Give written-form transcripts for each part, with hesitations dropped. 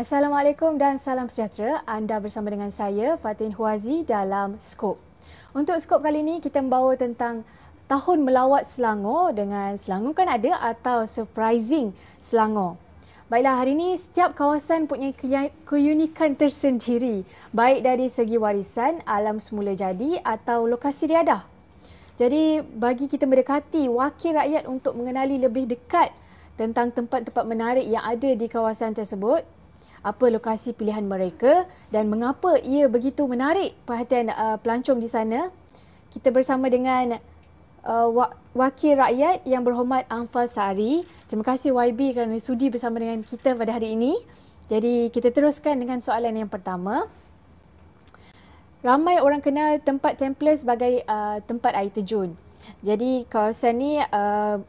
Assalamualaikum dan salam sejahtera. Anda bersama dengan saya, Fatin Huazi dalam Skop. Untuk Skop kali ini, kita membawa tentang Tahun Melawat Selangor dengan Selangor kan ada atau Surprising Selangor. Baiklah, hari ini setiap kawasan punya keunikan tersendiri, baik dari segi warisan, alam semula jadi atau lokasi riadah. Jadi, bagi kita mendekati wakil rakyat untuk mengenali lebih dekat tentang tempat-tempat menarik yang ada di kawasan tersebut, apa lokasi pilihan mereka dan mengapa ia begitu menarik perhatian pelancong di sana. Kita bersama dengan wakil rakyat yang berhormat Anfal Sari. Terima kasih YB kerana sudi bersama dengan kita pada hari ini. Jadi kita teruskan dengan soalan yang pertama. Ramai orang kenal tempat Templer sebagai tempat air terjun. Jadi kawasan ni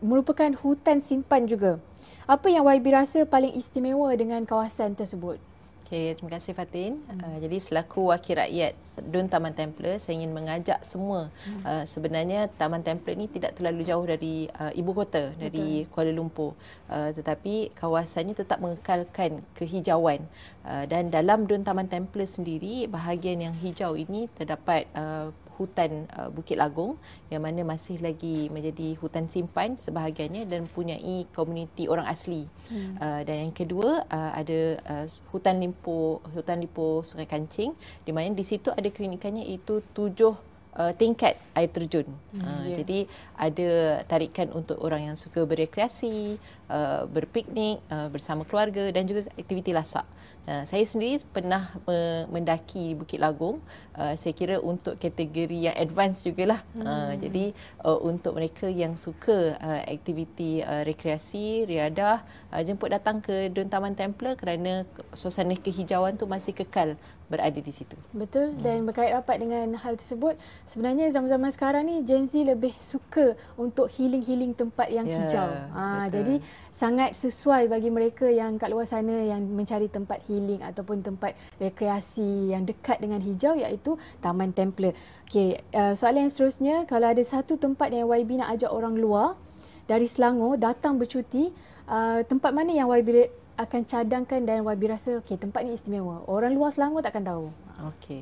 merupakan hutan simpan juga. Apa yang YB rasa paling istimewa dengan kawasan tersebut? Okay, terima kasih Fatin. Jadi selaku wakil rakyat Dun Taman Templer, saya ingin mengajak semua. Sebenarnya Taman Templer ni tidak terlalu jauh dari ibu kota, dari Kuala Lumpur. Tetapi kawasannya tetap mengekalkan kehijauan. Dan dalam Dun Taman Templer sendiri, bahagian yang hijau ini terdapat hutan Bukit Lagong yang mana masih lagi menjadi hutan simpan sebahagiannya dan mempunyai komuniti orang asli. Dan yang kedua ada hutan limpo Sungai Kancing, di mana di situ ada keunikannya iaitu 7 tingkat air terjun. Jadi ada tarikan untuk orang yang suka berekreasi, berpiknik bersama keluarga dan juga aktiviti lasak. Saya sendiri pernah mendaki Bukit Lagong. Saya kira untuk kategori yang advance jugalah. Jadi untuk mereka yang suka aktiviti rekreasi, riadah, jemput datang ke Dun Taman Templer kerana suasana kehijauan tu masih kekal berada di situ. Betul, dan berkait rapat dengan hal tersebut, sebenarnya zaman-zaman sekarang ni Gen Z lebih suka untuk healing tempat yang hijau. Jadi sangat sesuai bagi mereka yang kat luar sana yang mencari tempat healing ataupun tempat rekreasi yang dekat dengan hijau, iaitu Taman Templer. Okey, soalan yang seterusnya, kalau ada satu tempat yang YB nak ajak orang luar dari Selangor datang bercuti, tempat mana yang YB akan cadangkan dan YB rasa okey, tempat ni istimewa, orang luar Selangor takkan tahu? Okey.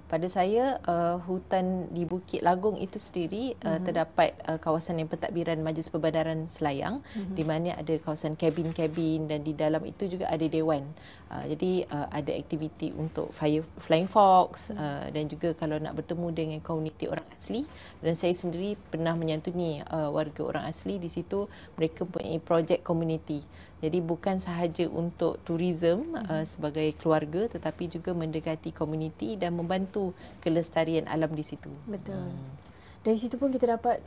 Pada saya, hutan di Bukit Lagong itu sendiri terdapat kawasan yang pentadbiran Majlis Perbandaran Selayang, di mana ada kawasan kabin-kabin dan di dalam itu juga ada dewan. Jadi ada aktiviti untuk flying fox dan juga kalau nak bertemu dengan komuniti orang asli. Dan saya sendiri pernah menyantuni warga orang asli di situ. Mereka mempunyai projek komuniti. Jadi bukan sahaja untuk tourism sebagai keluarga, tetapi juga mendekati komuniti dan membantu kelestarian alam di situ. Betul. Dari situ pun kita dapat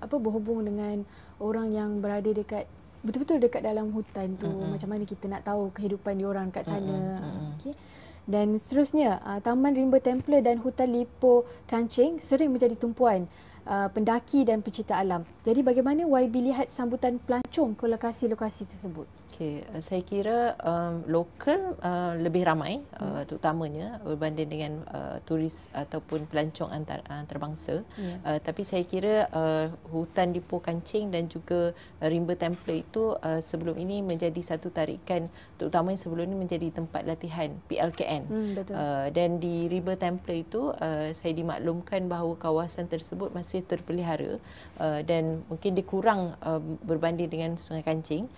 berhubung dengan orang yang berada dekat, betul-betul dekat dalam hutan tu. Macam mana kita nak tahu kehidupan diorang kat sana. Okay. Dan seterusnya, Taman Rimba Templer dan Hutan Lipo Kancing sering menjadi tumpuan pendaki dan pecinta alam. Jadi bagaimana YB lihat sambutan pelancong ke lokasi-lokasi tersebut? Okay, saya kira lokal lebih ramai, terutamanya berbanding dengan turis ataupun pelancong antarabangsa. Tapi saya kira hutan Lipo Kancing dan juga Rimba Templer itu sebelum ini menjadi satu tarikan, terutamanya sebelum ini menjadi tempat latihan PLKN. Dan di Rimba Templer itu saya dimaklumkan bahawa kawasan tersebut masih terpelihara dan mungkin dikurang berbanding dengan Sungai Kancing.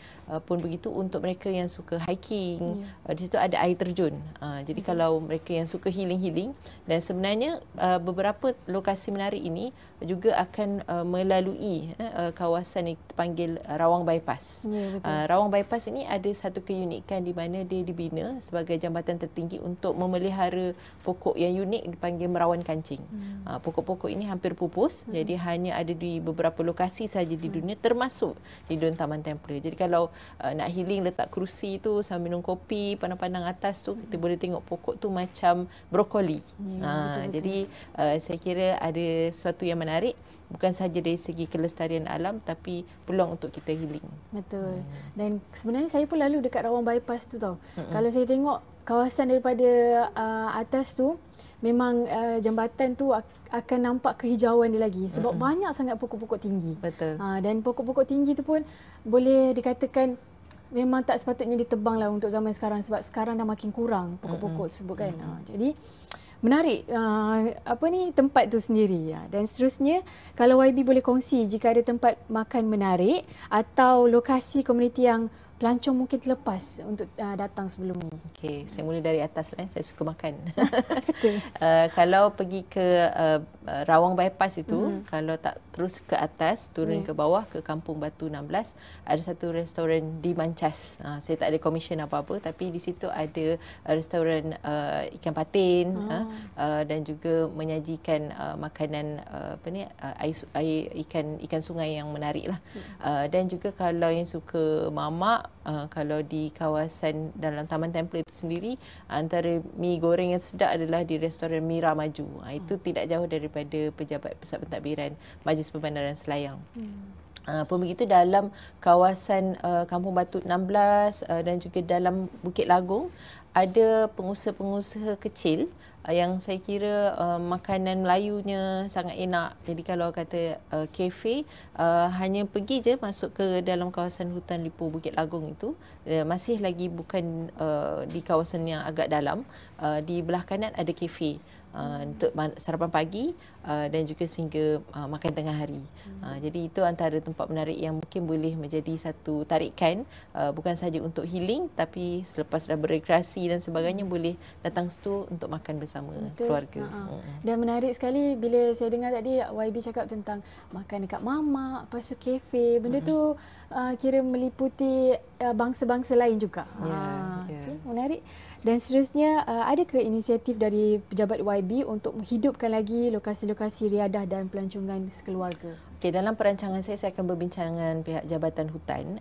Pun begitu untuk mereka yang suka hiking, di situ ada air terjun. Jadi kalau mereka yang suka healing dan sebenarnya beberapa lokasi menarik ini juga akan melalui kawasan yang dipanggil Rawang Bypass. Rawang Bypass ini ada satu keunikan di mana dia dibina sebagai jambatan tertinggi untuk memelihara pokok yang unik dipanggil Merawan Kancing. Pokok-pokok ini hampir pupus, jadi hanya ada di beberapa lokasi saja di dunia, termasuk di Dun Taman Templer. Jadi kalau nak healing, letak kerusi tu sambil minum kopi, pandang-pandang atas tu, kita boleh tengok pokok tu macam brokoli. Jadi saya kira ada sesuatu yang menarik, bukan sahaja dari segi kelestarian alam tapi peluang untuk kita healing. Betul. Dan sebenarnya saya pun lalu dekat Rawang Bypass tu tau. Kalau saya tengok kawasan daripada atas tu, memang jambatan tu akan nampak kehijauan dia lagi sebab banyak sangat pokok-pokok tinggi. Betul. Dan pokok-pokok tinggi tu pun boleh dikatakan memang tak sepatutnya ditebang lah untuk zaman sekarang, sebab sekarang dah makin kurang pokok-pokok tersebut kan. Jadi menarik tempat tu sendiri. Dan seterusnya, kalau YB boleh kongsi jika ada tempat makan menarik atau lokasi komuniti yang pelancong mungkin terlepas untuk datang sebelum ni. Okey, saya mula dari atas lah. Saya suka makan. Betul. Kalau pergi ke Rawang Bypass itu, kalau tak terus ke atas, turun ke bawah ke Kampung Batu 16, ada satu restoran di Mancas. Saya tak ada komisen apa-apa, tapi di situ ada restoran ikan patin dan juga menyajikan makanan air ikan sungai yang menarik lah. Dan juga kalau yang suka mamak, kalau di kawasan dalam Taman Templer itu sendiri, antara mi goreng yang sedap adalah di restoran Mira Maju. Itu tidak jauh daripada Pejabat Pusat Pentadbiran Majlis Pembandaran Selayang. Pun begitu dalam kawasan Kampung Batu 16 dan juga dalam Bukit Lagung, ada pengusaha-pengusaha kecil yang saya kira makanan Melayunya sangat enak. Jadi kalau kata kafe, hanya pergi je masuk ke dalam kawasan hutan Lipur Bukit Lagung itu, masih lagi bukan di kawasan yang agak dalam, di belah kanan ada kafe untuk sarapan pagi dan juga sehingga makan tengah hari. Jadi itu antara tempat menarik yang mungkin boleh menjadi satu tarikan, bukan sahaja untuk healing, tapi selepas dah berekreasi dan sebagainya boleh datang situ untuk makan bersama keluarga. Dan menarik sekali bila saya dengar tadi YB cakap tentang makan dekat mamak, lepas tu kafe. Benda tu kira meliputi bangsa-bangsa lain juga. Okay, menarik. Dan seterusnya, ada ke inisiatif dari pejabat YB untuk menghidupkan lagi lokasi-lokasi riadah dan pelancongan sekeluarga? Okay, dalam perancangan saya akan berbincang dengan pihak Jabatan Hutan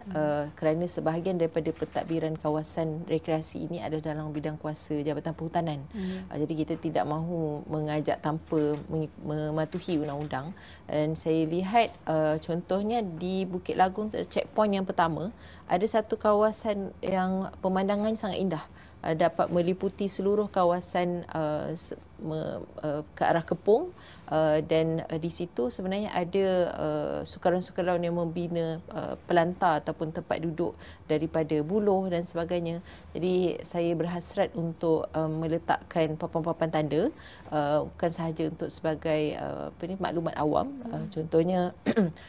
kerana sebahagian daripada pentadbiran kawasan rekreasi ini ada dalam bidang kuasa Jabatan Perhutanan. Jadi kita tidak mahu mengajak tanpa mematuhi undang-undang. Dan saya lihat contohnya di Bukit Lagung, checkpoint yang pertama, ada satu kawasan yang pemandangan sangat indah. Dapat meliputi seluruh kawasan ke arah Kepung, dan di situ sebenarnya ada sukarelawan yang membina pelantar ataupun tempat duduk daripada buloh dan sebagainya. Jadi saya berhasrat untuk meletakkan papan-papan tanda, bukan sahaja untuk sebagai maklumat awam, contohnya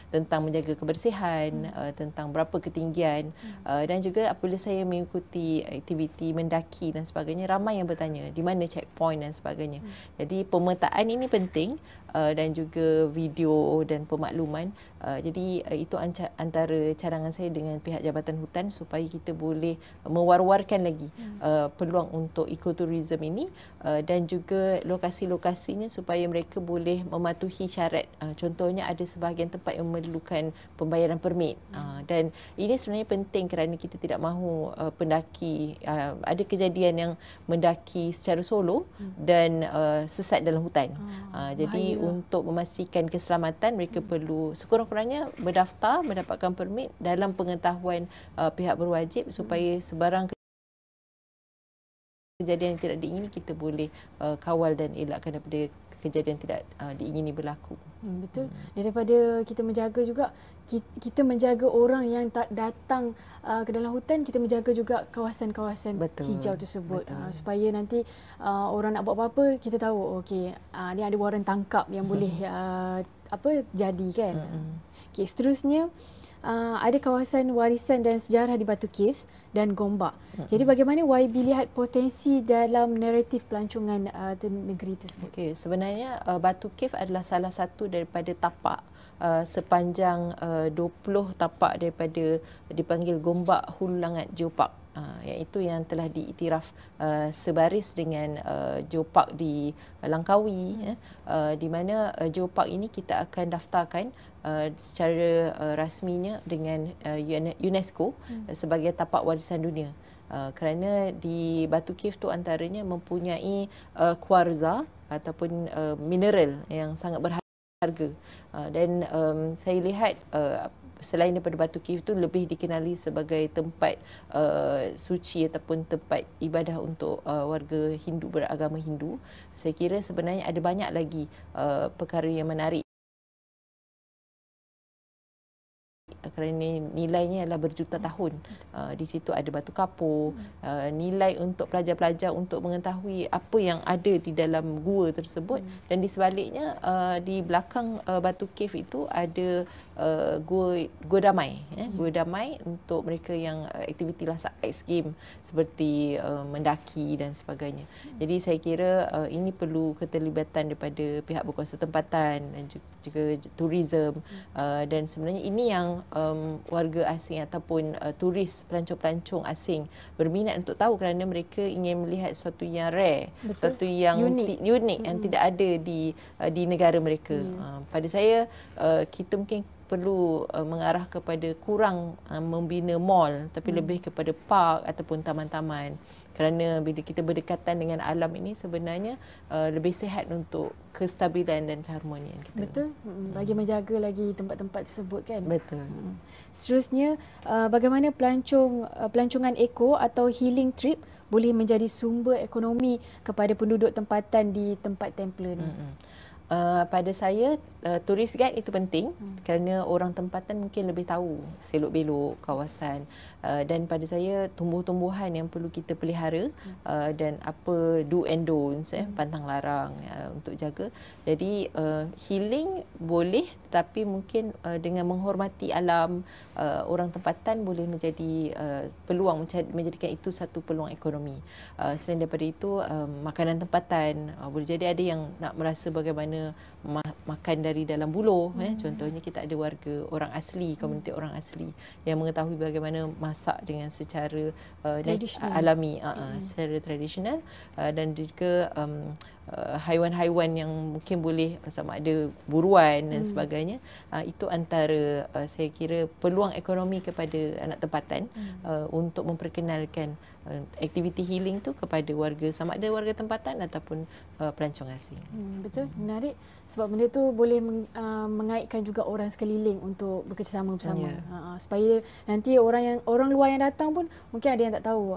tentang menjaga kebersihan, tentang berapa ketinggian, dan juga apabila saya mengikuti aktiviti mendaki dan sebagainya, ramai yang bertanya di mana checkpoint dan sebagainya. Jadi pemetaan ini penting, dan juga video dan pemakluman. Jadi itu antara cadangan saya dengan pihak Jabatan Hutan supaya kita boleh mewar-warkan lagi peluang untuk ekoturism ini, dan juga lokasi-lokasinya supaya mereka boleh mematuhi syarat. Contohnya ada sebahagian tempat yang memerlukan pembayaran permit, dan ini sebenarnya penting kerana kita tidak mahu pendaki, ada kejadian yang mendaki secara solo dan sesat dalam hutan. Jadi untuk memastikan keselamatan, mereka perlu sekurang-kurangnya berdaftar, mendapatkan permit dalam pengetahuan pihak berwajib, supaya sebarang kejadian yang tidak diingini kita boleh kawal dan elakkan daripada kejadian tidak diingini berlaku. Betul. Daripada kita menjaga juga, kita menjaga orang yang tak datang ke dalam hutan, kita menjaga juga kawasan-kawasan hijau tersebut. Supaya nanti orang nak buat apa-apa, kita tahu okey, ni ada waran tangkap yang boleh jadi kan. Okey, seterusnya ada kawasan warisan dan sejarah di Batu Caves dan Gombak. Jadi bagaimana YB lihat potensi dalam naratif pelancongan negeri tersebut? Okay, sebenarnya Batu Cave adalah salah satu daripada tapak sepanjang 20 tapak daripada dipanggil Gombak Hulu Langat Geopark, iaitu yang telah diiktiraf sebaris dengan Geopark di Langkawi, di mana Geopark ini kita akan daftarkan secara rasminya dengan UNESCO sebagai tapak warisan dunia. Kerana di Batu Cave tu antaranya mempunyai kuarza ataupun mineral yang sangat berharga, dan saya lihat selain daripada Batu Cave tu lebih dikenali sebagai tempat suci ataupun tempat ibadah untuk warga Hindu, beragama Hindu. Saya kira sebenarnya ada banyak lagi perkara yang menarik kerana nilainya adalah berjuta tahun. Di situ ada batu kapur, nilai untuk pelajar-pelajar untuk mengetahui apa yang ada di dalam gua tersebut, dan di sebaliknya di belakang batu cave itu ada gua damai, gua damai untuk mereka yang aktiviti lasak X game seperti mendaki dan sebagainya. Jadi saya kira ini perlu keterlibatan daripada pihak berkuasa tempatan dan juga tourism, dan sebenarnya ini yang warga asing ataupun turis pelancong-pelancong asing berminat untuk tahu, kerana mereka ingin melihat sesuatu yang rare, sesuatu yang unik yang tidak ada di negara mereka. Pada saya kita mungkin perlu mengarah kepada kurang membina mall, tapi lebih kepada park ataupun taman-taman, kerana bila kita berdekatan dengan alam ini sebenarnya lebih sihat untuk kestabilan dan keharmonian kita. Betul. Bagi menjaga lagi tempat-tempat tersebut kan. Betul. Seterusnya, bagaimana pelancongan eko atau healing trip boleh menjadi sumber ekonomi kepada penduduk tempatan di tempat templer ni? Pada saya tourist guide itu penting, kerana orang tempatan mungkin lebih tahu selok-belok kawasan, dan pada saya tumbuh-tumbuhan yang perlu kita pelihara, dan apa do and don'ts, pantang larang untuk jaga. Jadi healing boleh, tapi mungkin dengan menghormati alam, orang tempatan boleh menjadi peluang, menjadikan itu satu peluang ekonomi. Selain daripada itu, makanan tempatan, boleh jadi ada yang nak merasa bagaimana makan dari dalam buluh. Contohnya kita ada warga orang asli, komuniti orang asli yang mengetahui bagaimana masak dengan secara alami, secara tradisional, dan juga haiwan-haiwan yang mungkin boleh sama ada buruan dan sebagainya. Itu antara saya kira peluang ekonomi kepada anak tempatan, untuk memperkenalkan aktiviti healing tu kepada warga, sama ada warga tempatan ataupun pelancong asing. Betul, menarik. Sebab benda tu boleh mengaitkan juga orang sekeliling untuk bekerjasama bersama. Supaya nanti orang luar yang datang pun mungkin ada yang tak tahu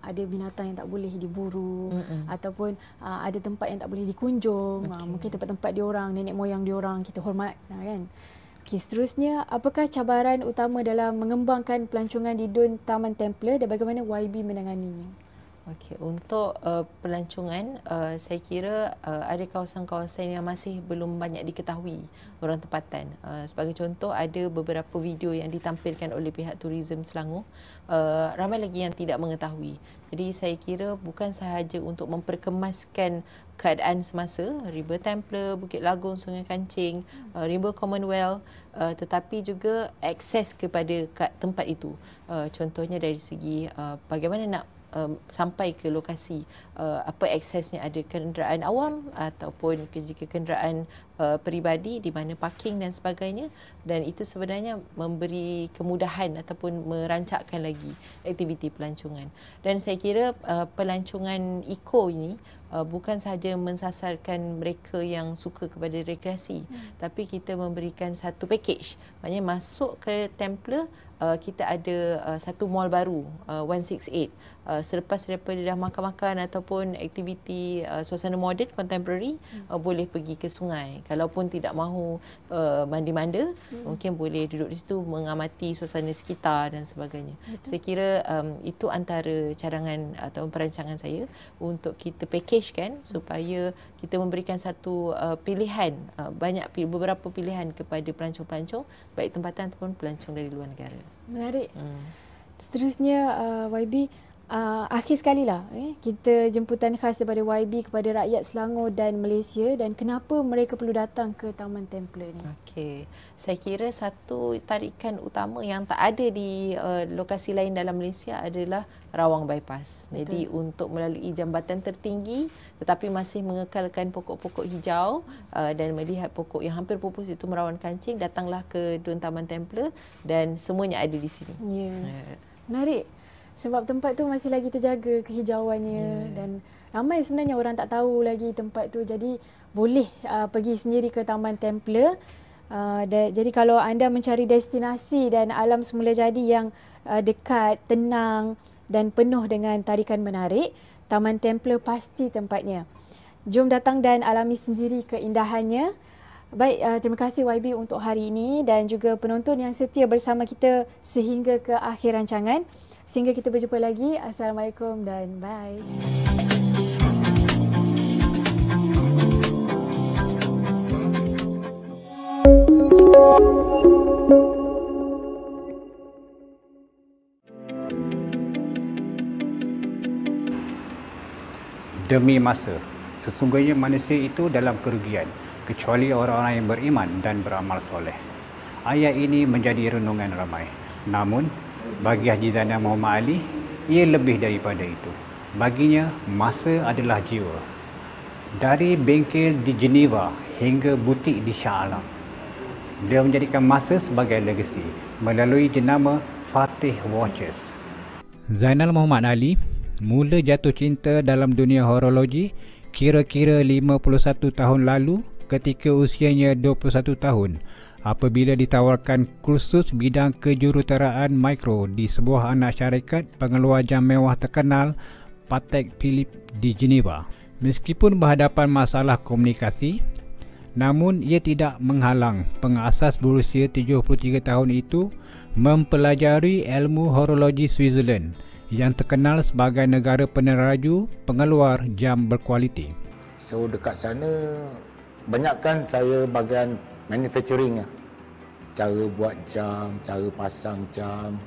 ada binatang yang tak boleh diburu, ataupun ada tempat yang tak boleh dikunjung. Mungkin tempat-tempat diorang, nenek moyang diorang kita hormat, kan. Okey, seterusnya, apakah cabaran utama dalam mengembangkan pelancongan di Dun Taman Templer dan bagaimana YB menanganinya? Okey, untuk pelancongan, saya kira ada kawasan-kawasan yang masih belum banyak diketahui orang tempatan. Sebagai contoh, ada beberapa video yang ditampilkan oleh pihak Tourism Selangor, ramai lagi yang tidak mengetahui. Jadi saya kira bukan sahaja untuk memperkemaskan keadaan semasa, River Templer, Bukit Lagung, Sungai Kancing, River Commonwealth, tetapi juga akses kepada tempat itu. Contohnya dari segi bagaimana nak sampai ke lokasi, apa aksesnya, ada kenderaan awam ataupun jika kenderaan peribadi, di mana parking dan sebagainya, dan itu sebenarnya memberi kemudahan ataupun merancakkan lagi aktiviti pelancongan. Dan saya kira pelancongan eco ini bukan sahaja mensasarkan mereka yang suka kepada rekreasi, tapi kita memberikan satu package. Maknanya masuk ke Templer, kita ada satu mall baru, 168. Selepas daripada dah makan-makan ataupun aktiviti suasana moden, contemporary, boleh pergi ke sungai. Kalaupun tidak mahu mandi-manda, mungkin boleh duduk di situ mengamati suasana sekitar dan sebagainya. Saya kira itu antara cadangan atau perancangan saya untuk kita packagekan supaya kita memberikan satu pilihan, beberapa pilihan kepada pelancong-pelancong, baik tempatan ataupun pelancong dari luar negara. Menarik. Seterusnya, YB, akhir sekali lah, kita jemputan khas daripada YB kepada rakyat Selangor dan Malaysia, dan kenapa mereka perlu datang ke Taman Templer ni? Okey, saya kira satu tarikan utama yang tak ada di lokasi lain dalam Malaysia adalah rawang bypass. Betul. Jadi untuk melalui jambatan tertinggi tetapi masih mengekalkan pokok-pokok hijau dan melihat pokok yang hampir pupus itu merawan kancing, datanglah ke Dun Taman Templer dan semuanya ada di sini. Menarik. Sebab tempat tu masih lagi terjaga kehijauannya, dan ramai sebenarnya orang tak tahu lagi tempat tu. Jadi boleh pergi sendiri ke Taman Templer. Jadi kalau anda mencari destinasi dan alam semula jadi yang dekat, tenang dan penuh dengan tarikan menarik, Taman Templer pasti tempatnya. Jom datang dan alami sendiri keindahannya. Baik, terima kasih YB untuk hari ini dan juga penonton yang setia bersama kita sehingga ke akhir rancangan. Sehingga kita berjumpa lagi. Assalamualaikum dan bye. Demi masa, sesungguhnya manusia itu dalam kerugian, kecuali orang-orang yang beriman dan beramal soleh. Ayat ini menjadi renungan ramai. Namun, bagi Haji Zainal Muhammad Ali, ia lebih daripada itu. Baginya, masa adalah jiwa. Dari bengkel di Geneva hingga butik di Shah Alam, beliau menjadikan masa sebagai legasi melalui jenama Fatih Watches. Zainal Muhammad Ali mula jatuh cinta dalam dunia horologi kira-kira 51 tahun lalu ketika usianya 21 tahun apabila ditawarkan kursus bidang kejuruteraan mikro di sebuah anak syarikat pengeluar jam mewah terkenal Patek Philippe di Geneva. Meskipun berhadapan masalah komunikasi, namun ia tidak menghalang pengasas berusia 73 tahun itu mempelajari ilmu horologi Switzerland yang terkenal sebagai negara peneraju pengeluar jam berkualiti. So dekat sana banyakkan saya bahagian manufacturing lah. Cara buat jam, cara pasang jam.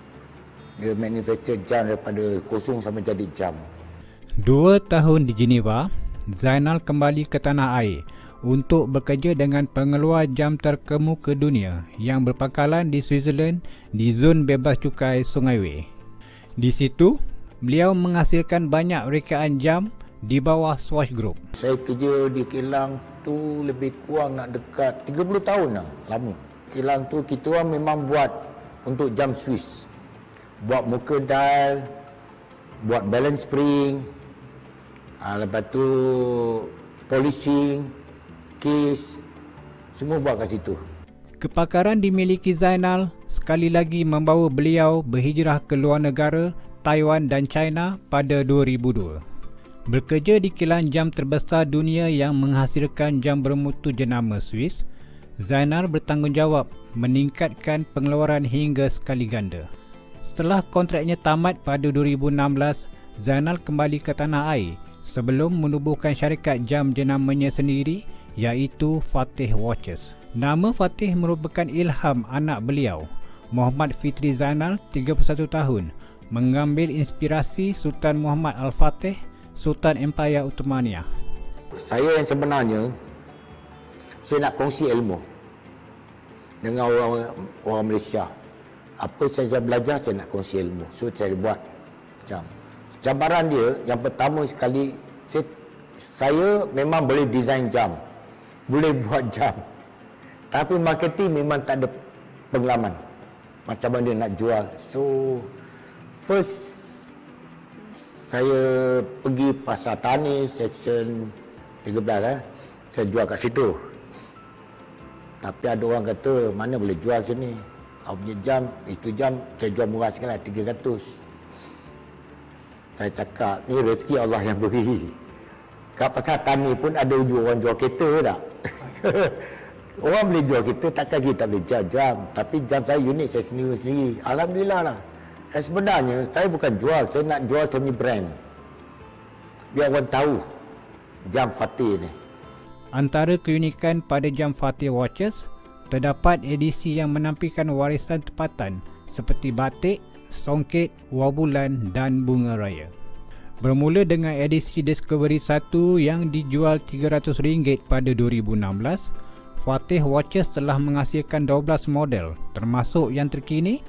Dia manufacture jam daripada kosong sampai jadi jam. 2 tahun di Geneva, Zainal kembali ke tanah air untuk bekerja dengan pengeluar jam terkemuka dunia yang berpangkalan di Switzerland di zon bebas cukai Sungai Wei. Di situ, beliau menghasilkan banyak rekaan jam di bawah Swatch Group. Saya kerja di kilang tu lebih kurang nak dekat 30 tahun lah, lama. Kilang tu kita orang memang buat untuk jam Swiss. Buat muka dial, buat balance spring, lepas tu polishing, case, semua buat kat situ. Kepakaran dimiliki Zainal sekali lagi membawa beliau berhijrah ke luar negara, Taiwan dan China pada 2002. Bekerja di kilang jam terbesar dunia yang menghasilkan jam bermutu jenama Swiss, Zainal bertanggungjawab meningkatkan pengeluaran hingga sekali ganda. Setelah kontraknya tamat pada 2016, Zainal kembali ke tanah air sebelum menubuhkan syarikat jam jenamanya sendiri iaitu Fatih Watches. Nama Fatih merupakan ilham anak beliau, Muhammad Fitri Zainal, 31 tahun, mengambil inspirasi Sultan Muhammad Al-Fatih, Sultan Empayar Ottomania. Saya yang sebenarnya, saya nak kongsi ilmu dengan orang Malaysia. Apa saya belajar, saya nak kongsi ilmu. So, saya buat jam. Cabaran dia, yang pertama sekali, saya memang boleh design jam, boleh buat jam. Tapi marketing memang tak ada pengalaman. Macam mana nak jual. So, first, saya pergi Pasar Tani, section 13. Saya jual kat situ. Tapi ada orang kata, mana boleh jual sini. Aku punya jam, itu jam, saya jual murah sekali, 300. Saya cakap, ni rezeki Allah yang beri. Kat Pasar Tani pun ada orang jual kereta tak? Orang boleh jual kereta, takkan kita boleh jual jam. Tapi jam saya unik, saya sendiri-sendiri. Alhamdulillah lah. Sebenarnya, saya bukan jual. Saya nak jual saya punya brand. Biar orang tahu jam Fatih ni. Antara keunikan pada jam Fatih Watches, terdapat edisi yang menampilkan warisan tempatan seperti batik, songket, wang bulan dan bunga raya. Bermula dengan edisi Discovery 1 yang dijual RM300 pada 2016, Fatih Watches telah menghasilkan 12 model termasuk yang terkini,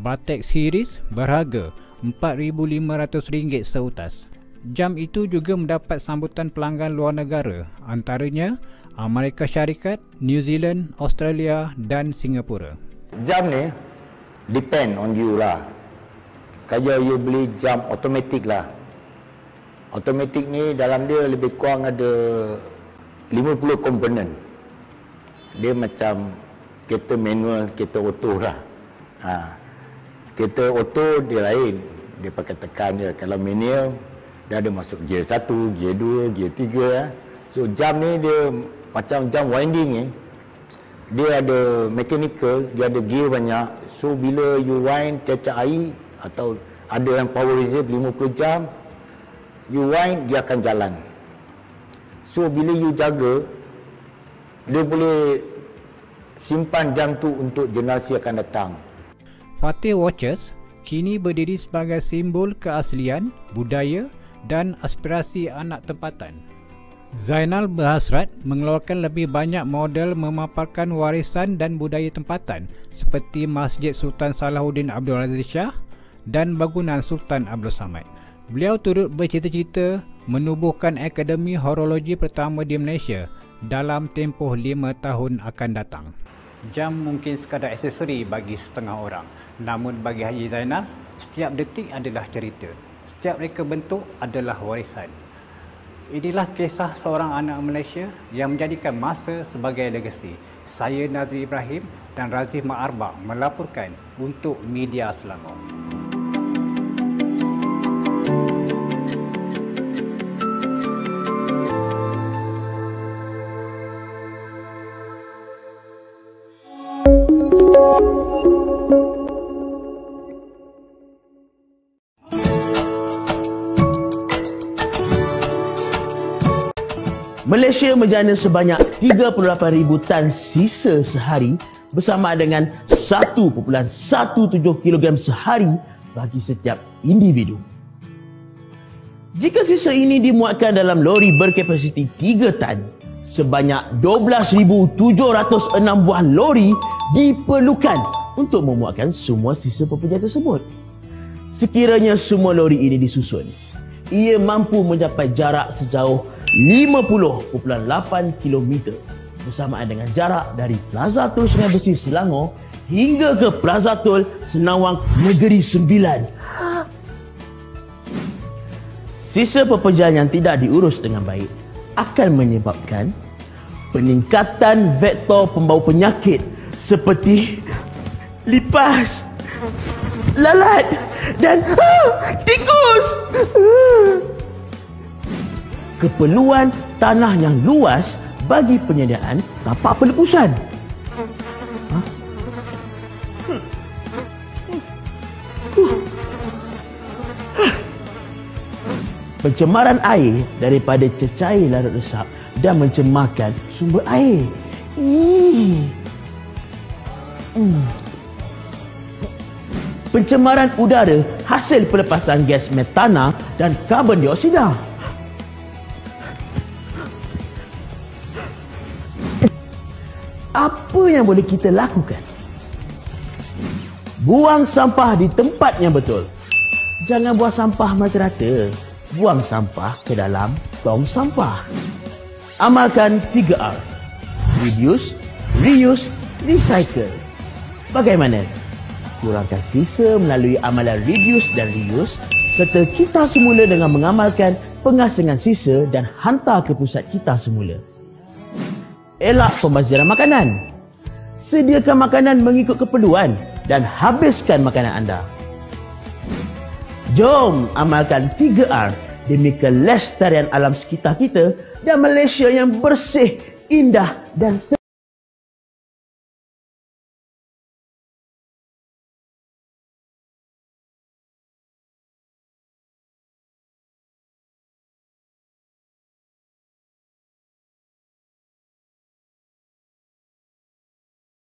Batik Series berharga RM4,500 seutas. Jam itu juga mendapat sambutan pelanggan luar negara, antaranya Amerika Syarikat, New Zealand, Australia dan Singapura. Jam ni depend on you lah. Kalau you beli jam automatic lah. Automatic ni dalam dia lebih kurang ada 50 komponen. Dia macam kereta manual, kereta auto lah. Kereta auto dia lain. Dia pakai tekan dia. Kalau manual, dia ada masuk gear 1, gear 2, gear 3. So jam ni dia macam jam winding ni. dia ada mechanical, dia ada gear banyak. So bila you wind cecah air atau ada yang power reserve 50 jam, you wind dia akan jalan. So bila you jaga, dia boleh simpan jam tu untuk generasi akan datang. Fateh Watches kini berdiri sebagai simbol keaslian, budaya dan aspirasi anak tempatan. Zainal berhasrat mengeluarkan lebih banyak model memaparkan warisan dan budaya tempatan seperti Masjid Sultan Salahuddin Abdul Aziz Shah dan bangunan Sultan Abdul Samad. Beliau turut bercita-cita menubuhkan Akademi Horologi pertama di Malaysia dalam tempoh 5 tahun akan datang. Jam mungkin sekadar aksesori bagi setengah orang, namun bagi Haji Zainal, setiap detik adalah cerita. Setiap reka bentuk adalah warisan. Inilah kisah seorang anak Malaysia yang menjadikan masa sebagai legasi. Saya Nazri Ibrahim dan Razif Ma'arbak melaporkan untuk Media Selangor. Malaysia menjana sebanyak 38,000 tan sisa sehari bersama dengan 1.17 kg sehari bagi setiap individu. Jika sisa ini dimuatkan dalam lori berkapasiti 3 tan, sebanyak 12,706 buah lori diperlukan untuk memuatkan semua sisa pekerja tersebut. Sekiranya semua lori ini disusun, ia mampu mencapai jarak sejauh 50.8 km bersamaan dengan jarak dari Plaza Tol Sungai Besi Selangor hingga ke Plaza Tol Senawang Negeri Sembilan. Sisa pekerjaan yang tidak diurus dengan baik akan menyebabkan peningkatan vektor pembawa penyakit seperti lipas, lalat dan tikus. Keperluan tanah yang luas bagi penyediaan tapak pelepusan. Pencemaran air daripada cecair larut resap dan mencemarkan sumber air. Pencemaran udara hasil pelepasan gas metana dan karbon dioksida. Apa yang boleh kita lakukan? Buang sampah di tempat yang betul. Jangan buang sampah merata-rata. Buang sampah ke dalam tong sampah. Amalkan 3R. Reduce, reuse, recycle. Bagaimana? Kurangkan sisa melalui amalan reduce dan reuse serta kita semula dengan mengamalkan pengasingan sisa dan hantar ke pusat kita semula. Elak pembaziran makanan. Sediakan makanan mengikut keperluan dan habiskan makanan anda. Jom amalkan 3R demi kelestarian alam sekitar kita dan Malaysia yang bersih, indah dan